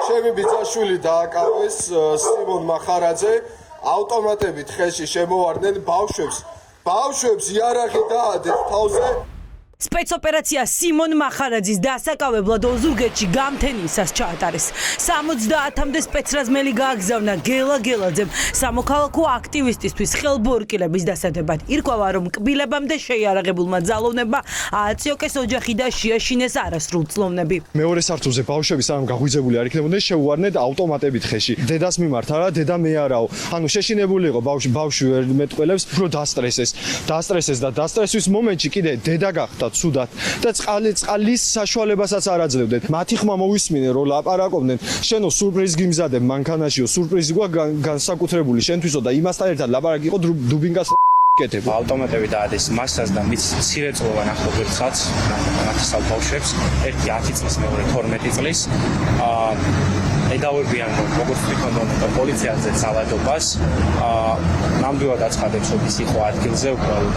ჩემი ბიძაშვილი დააკავეს სიმონ მახარაძე ავტომატებით ხელში შემოვარდნენ ბავშვებს იარაღი დაადეს თავზე. Specoperația Simon Maxaradzis დასაკავებლად ოზურგეთში გამთენისას ჩაატარეს. 70-მდე სპეცრაზმელი გააგზავნა გელაძემ სამოქალაქო აქტივისტისთვის ხელბორკილების დასადებად. ირკვევა, რომ კბილებამდე შეიარაღებულმა ძალოვნებმა ააციოკეს ოჯახი და შეაშინეს არასრულ წლოვნები. მეორე სართულზე ბავშვები სანამ გაღვიძებული არ იქნებოდნენ, შეუვარდნენ ავტომატებით ხელში. დედას მიმართ არა, დედა მე არაო. ანუ შეშინებული იყო ბავშვი ვერ მეტყველებს, უფრო დასტრესეს და დასტრესვის მომენტში კიდე დედა გახდა ცუდად და წყალის საშუალებასაც არ აძლევდნენ. მათი ხმა მოვისმინე რომ ლაპარაკობდნენ, შენო სურპრიზი გიმზადებ მანქანაშიო, სურპრიზი გვაქვს განსაკუთრებული შენთვისო და იმასთან ერთად ლაპარაკი იყო დუბინგას კეთება. ავტომატები დაადეს მასას და მის მცირეწლოვან ახლობელსაც, მათსალ ბავშვებს, ერთი 10 წლის, მეორე 12 წლის. ედავებიან როგორც თვითონ პოლიციაზე ძალადობას, ნამდვილად აცხადებს, რომ ის იყო ადგილზე უბრალოდ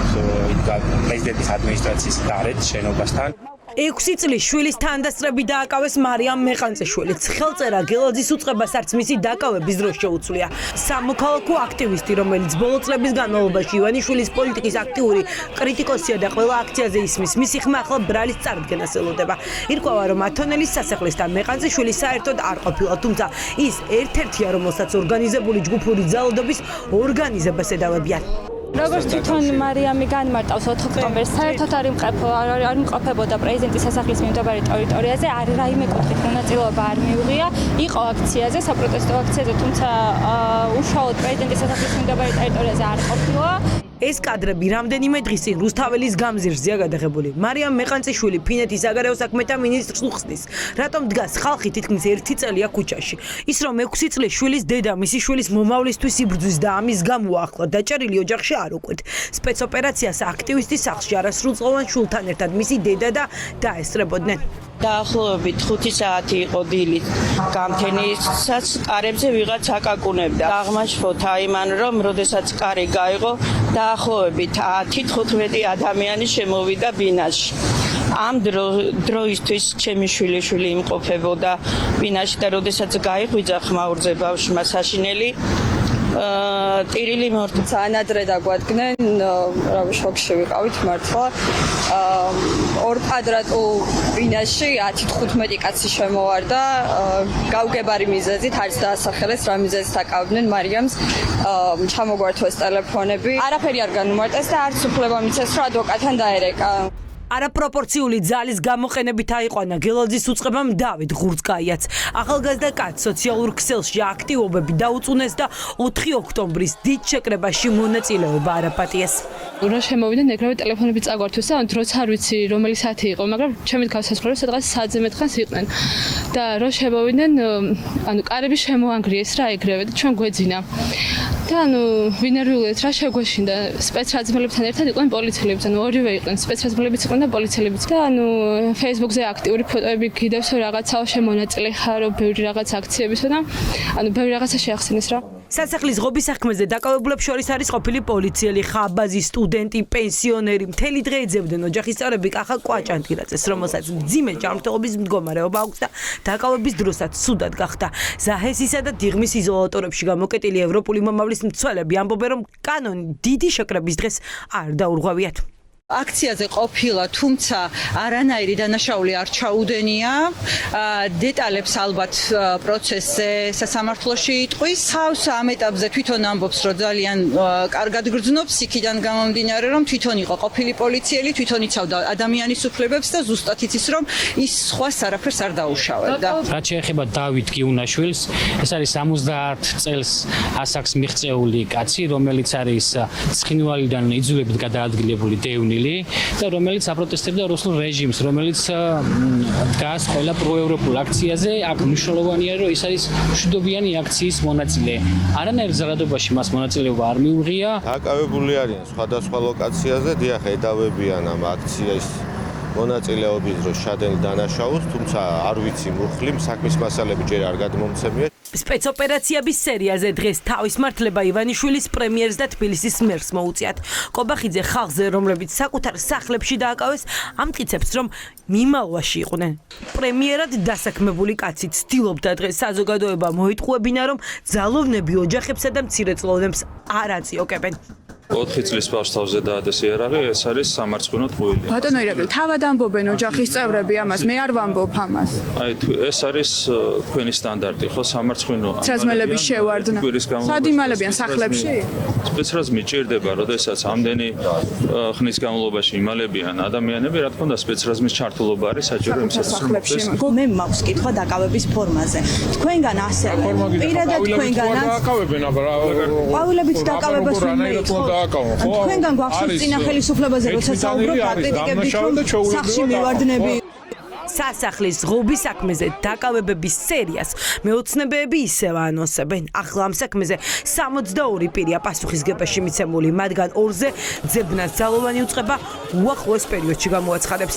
პრეზიდენტის ადმინისტრაციის გარეთ შენობასთან. 6 წლის შვილის თანდასწრები დააკავეს მარიამ მეყანწეშვილიც. ხელწერა გელაძის უწყებას არც მისი დაკავების დროს შეუცვლია. სამოქალაქო აქტივისტი, რომელიც ბოლო წლების განმავლობაში ივანიშვილის პოლიტიკის აქტიური კრიტიკოსია და ყველა აქციაზე ისმის, მისი ხმა ახლა ბრალის წარდგენას ელოდება. ირკვევა, რომ ათონელის სასახლის და მეყანწეშვილი საერთოდ არ ყოფილა, თუმცა ის ერთ-ერთია, რომელსაც ორგანიზებული ჯგუფური ძალადობის ორგანიზებას ედავებიან. როგორც თვითონ მარიამი განმარტავს 4 ოქტომბერს, საერთოდ არ იმყოფებოდა პრეზიდენტის სასახლის მიმდებარე ტერიტორიაზე, არ რაიმე კუთხით მონაწილეობა არ მიუღია. იყო აქციაზე, საპროტესტო აქციაზე, თუმცა უშუალოდ პრეზიდენტის სასახლის მიმდებარე ტერიტორიაზე არ ყოფილა. ეს კადრები რამდენიმე დღის წინ რუსთაველის გამზირზეა გადაღებული. მარიამ მეყანწეშვილი ფინეთის საგარეო საქმეთა მინისტრს უხსნის, რატომ დგას ხალხი თითქმის 1 წელია ქუჩაში. ის რომ 6 წლის შვილის დედა მისი შვილის მომავლისთვის იბრძვის და ამის გამო ახლა დაჭერილი ოჯახში არ უკვეთ. სპეცოპერაციას აქტივისტის სახლში არასრულწლოვან შვილთან ერთად მისი დედა და დაესწრებოდნენ. დაახლოებით 5 საათი იყო დილით გამთენისაც კარებზე ვიღაც აკაკუნებდა. აღმაშფოთა იმან რომ როდესაც კარი გაიღო დაახლოებით 10-15 ადამიანი შემოვიდა ბინაში. ამ დროისთვის ჩემი შვილიშვილი იმყოფებოდა ბინაში და როდესაც გაიღვიძა ხმაურზე ბავშვმა საშინელი ტირილი მორთიც ანადრე დაგვადგნენ, შოკში ვიყავით მართლა. ორ კვადრატულ ბინაში 10-15 კაცი შემოვარდა, გავგებარი მიზეზით, არც დაასახელეს რა მიზეზით აკავდნენ მარიამს, ჩამოგვართვეს ტელეფონები. არაფერი არ განუმარტეს და არც უფლება მიცეს, რომ ადვოკატთან დაერეკა. არაპროპორციული ძალის გამოყენებით აიყვანა გელაძის უწყებამ დავით ღურცკაიაც. ახალგაზრდა კაცს სოციალურ ქსელში აქტივობები დაუწუნეს და 4 ოქტომბრის დიდ შეკრებაში მონაწილეობა არაპატიეს. რო შემოვიდნენ ეგრევე ტელეფონები წაგვართვეს და დროც არ ვიცი რომელი საათი იყო, მაგრამ ჩემი გასასვლელი სადღაც საათზე მეტხანს იყვნენ. და რო შემოვიდნენ, კარები შემოანგრიეს რა ეგრევე და ჩვენ გვეძინა. და ვინერვიულეთ რა შეგვეშინდა, სპეცრაზმელებთან ერთად იყვნენ პოლიციელებიც, ორივე იყვნენ, სპეცრაზმელებიც იყვნენ და პოლიციელებიც. და Facebook-ზე აქტიური ფოტოები გიდევს, რომ რაღაცაო შემონაწილე ხარო, ბევრი რაღაც აქციებისო და ბევრი რაღაცა შეახსენეს რა. სასახლის ღობის საქმეზე დაკავებულებს შორის არის ყოფილი პოლიციელი, ხაბაზი, სტუდენტი, პენსიონერი. მთელი დღე ეძებდნენ ოჯახის წევრები კახა კვაჭანტირაძეს, რომელსაც მძიმე ჯანმრთელობის მდგომარეობა აქვს და დაკავების დროსაც ცუდად გახდა. ზაჰესისა და დიღმის იზოლატორებში გამოკეტილი ევროპული მომავლის მცველები ამბობენ, რომ კანონი დიდი შეკრების დღეს არ დაურღვევიათ. აქციაზე ყოფილა, თუმცა არანაირი დანაშაული არ ჩაუდენია. დეტალებს ალბათ პროცესზე სასამართლოში იტყვის. ხავს ამ ეტაპზე თვითონ ამბობს, რომ ძალიან კარგად გრძნობს, იქიდან გამომდინარე, რომ თვითონ იყო ყოფილი პოლიციელი, თვითონ იცავდა ადამიანის უფლებებს და ზუსტად იცის, რომ ის სხვას არაფერს არ დაუშავებდა. რაც შეეხება დავით გიუნაშვილს, ეს არის 70 წელს ასაკს მიღწეული კაცი, რომელიც არის ცხინვალიდან იძულებით გადაადგილებული დევნილი და რომელიც აპროტესტებდა რუსულ რეჟიმს, რომელიც დგას ყველა პროევროპულ აქციაზე. აქ მნიშვნელოვანია, რომ ის არის მშვიდობიანი აქციის მონაწილე. არანაირ ძალადობაში მას მონაწილეობა არ მიუღია. დაკავებული არიან სხვადასხვა ლოკაციაზე, დიახ, ედავებიან ამ აქციის მონაწილეობის დროს შადენ დანაშაულს, თუმცა თუმცა არ ვიცი მუხლი, საქმის მასალები ჯერ არ გადმომცემია. სპეცოპერაციების სერიაზე დღეს თავის მართლება ივანიშვილის პრემიერს და თბილისის მერს მოუწიათ. კობახიძე ხალხზე, რომლებიც საკუთარ სახლებში დააკავეს, ამტკიცებს, რომ მიმალვაში იყვნენ. პრემიერად დასაქმებული კაცი ცდილობდა დღეს საზოგადოება მოიტყუებინა, რომ ძალოვნები ოჯახებსა და მცირეწლოვნებს არ აწიოკებენ. 4 წლის ბავშვს თავზე დაადეს იარაღი, ეს არის სამარცხვინო ტყუილი. ბატონო ირაკლი, თავად ამბობენ ოჯახის წევრები ამას, მე არ ვამბობ ამას. აი ეს არის თქვენი სტანდარტი, ხო, სამარცხვინო. სპეცრაზმელების შევარდნა. სად იმალებიან სახლებში? სპეცრაზმი ჭირდება, როდესაც ამდენი ხნის განმავლობაში იმალებიან ადამიანები, რა თქმა უნდა, სპეცრაზმის ჩართულობა არის საჭირო იმ სახლებში. მე მაქვს კითხვა დაკავების ფორმაზე. თქვენგან ასევე პირადად თქვენგანაც დაკავებენ, აბა ყვავილებით დაკავებას ვინმე თქვენგან გვახსოვს წინა ხელისუფლებაზე, როცა საუბრობ პატრიოტიკებით, რომ სახლში მივარდნები. სასახლის ღობის საქმეზე დაკავებების სერიას მეოცნებეები ისევ ანონსებენ. ახლა ამ საქმეზე 62 პირია პასუხისგებაში მიცემული, მათგან 2-ზე ძებნას ძალოვანი უწყება უახლოეს პერიოდში გამოაცხადებს.